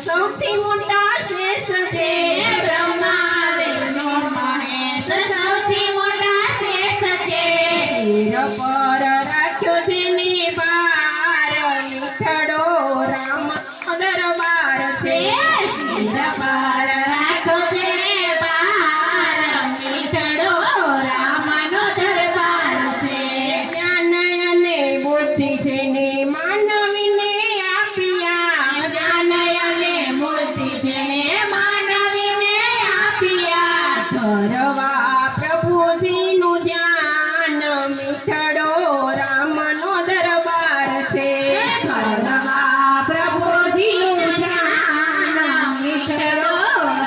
સૌથી મોટા શ્રેષ્ઠ છે બ્રહ્મા વિષ્ણુ મહેશ સૌથી મોટા શ્રેષ્ઠ છે શિર પર રાખ્યો જેને ભાર મીઠડો રામ દરબાર છે શિર પર રાખો જેને ભાર મીઠડો રામનો દરબાર છે જ્ઞાન અને બુદ્ધિ જેને માનવીને આપ્યા જ્ઞાન અને બુદ્ધિ જેને માનવીને આપ્યા ધરવા પ્રભુજીનું ધ્યાન મીઠડો રામનો દરબાર છે કરવા પ્રભુજીનું ધ્યાન મીઠડો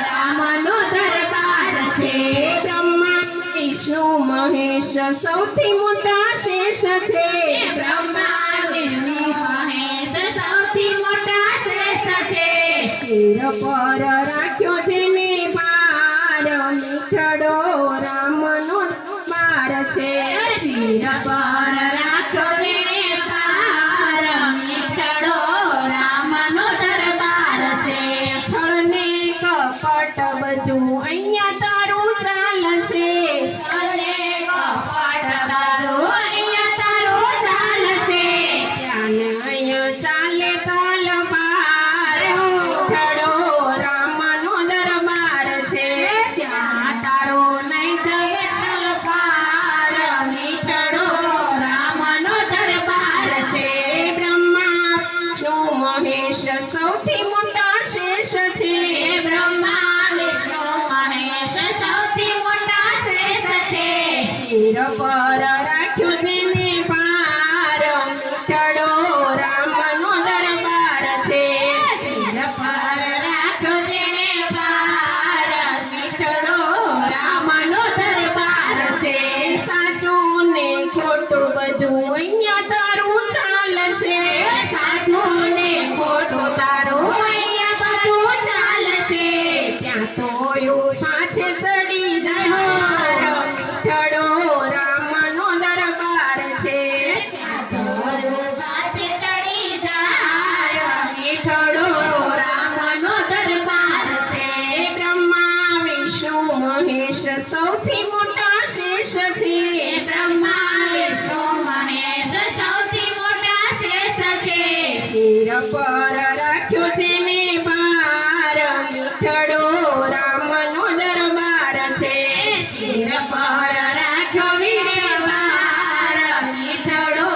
રામનો દરબાર છે બ્રહ્મા વિષ્ણુ મહેશ સૌથી મોટા શેષ છે બ્રહ્મા વિષ્ણુ મહેશ સૌથી મોટા શ્રેષ્ઠ છે શિર પર રાખ્યો જેને ભાર મીઠડો રામનો દરબાર છે શિર પર રાખો જેને ભાર મીઠડો રામનો દરબાર છે છળને કપટ બધું અહીંયા તારું ચાલશે અને કપટ તારું અહીંયા તારું ચાલશે ત્યાં અહીંયા ચાલે તલવાર મીઠડો રામનો દરબાર છે ત્યાં તારું નહીં જગે તલવાર મીઠડો રામનો દરબાર છે બ્રહ્મા વિષ્ણુ મહેશ સૌથી મોટા શેષ છે બ્રહ્મા વિષ્ણુ મહેશ સૌથી મોટા શ્રેષ્ઠ છે શિર પર રાખ્યો જેને ભાર મીઠડો રામનો દરબાર છે શિર પર રાખો જેને ભાર મીઠડો રામનો દરબાર છે સાચું ને ખોટું બધું અહીંયા તારું ચાલશે સાચું ને ખોટું તારું અહીંયા બધું ચાલશે ત્યાં તો પાછે ચડી જાય મીઠડો રામનો દરબાર છે સાથે ચડી જાય મીઠડો રામનો દરબાર છે બ્રહ્મા વિષ્ણુ મહેશ સૌથી મોટા શેષ છે બ્રહ્મા વિષ્ણુ મહેશ સૌથી મોટા શ્રેષ્ઠ છે શિર પર રાખ્યો જેને ભાર મીઠડો રામનો દરબાર છે શિર પર રાખ્યો વીરે ભાર મીઠડો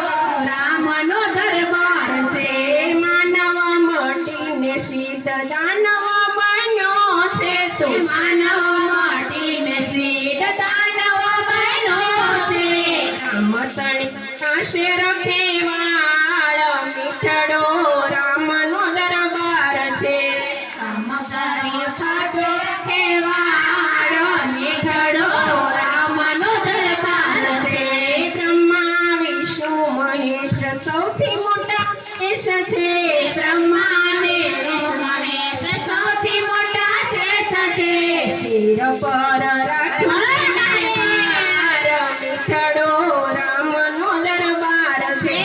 રામનો દરબાર છે માનવ મટીને સીત દાનવ બન્યો છે તું માનવ માટીને સીધ દાનવ બન્યો છે રામતણી કાશે રખેવાળ મીઠડો રામનો દરબાર છે સમકારી સાજો ખેવાડો મીઠડો રામનો દરબાર છે બ્રહ્મા વિષ્ણુ મહેશ સૌથી મોટા શેષ છે બ્રહ્મા વિષ્ણુ મહેશ સૌથી મોટા શ્રેષ્ઠ છે શિર પર રાખ્યો મીઠડો રામનો દરબાર છે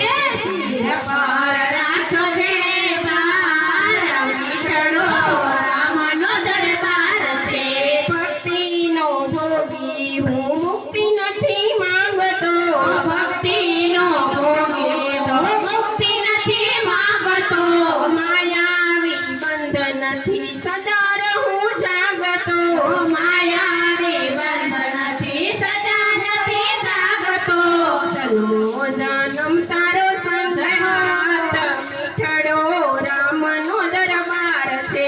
શિર પર રાખો જેને ભાર મીઠડો રામનો દરબાર છે ભક્તિનો ભોગી હું મુક્તિ નથી માંગતો ભક્તિનો ભોગી તો મુક્તિ નથી માંગતો માયાવી બંધનથી સદા રહું જાગતો માયાવી બંધનથી સદા નથી જાગતો જન્મો જન્મ તારો સંઘાત મીઠડો રામનો દરબાર છે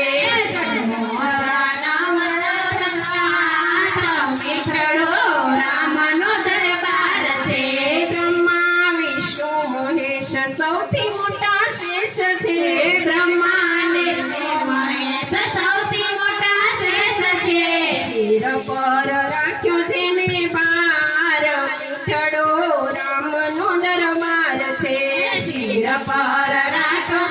મીઠડો રામનો દરબાર છે બ્રહ્મા વિષ્ણુ મહેશ સૌથી મોટા શેષ છે બ્રહ્મા વિષ્ણુ મહેશ સૌથી મોટા શ્રેષ્ઠ છે શિર પર રાખ્યો જેને ભાર મીઠડો રામનો દરબાર છે શિર પર રાખો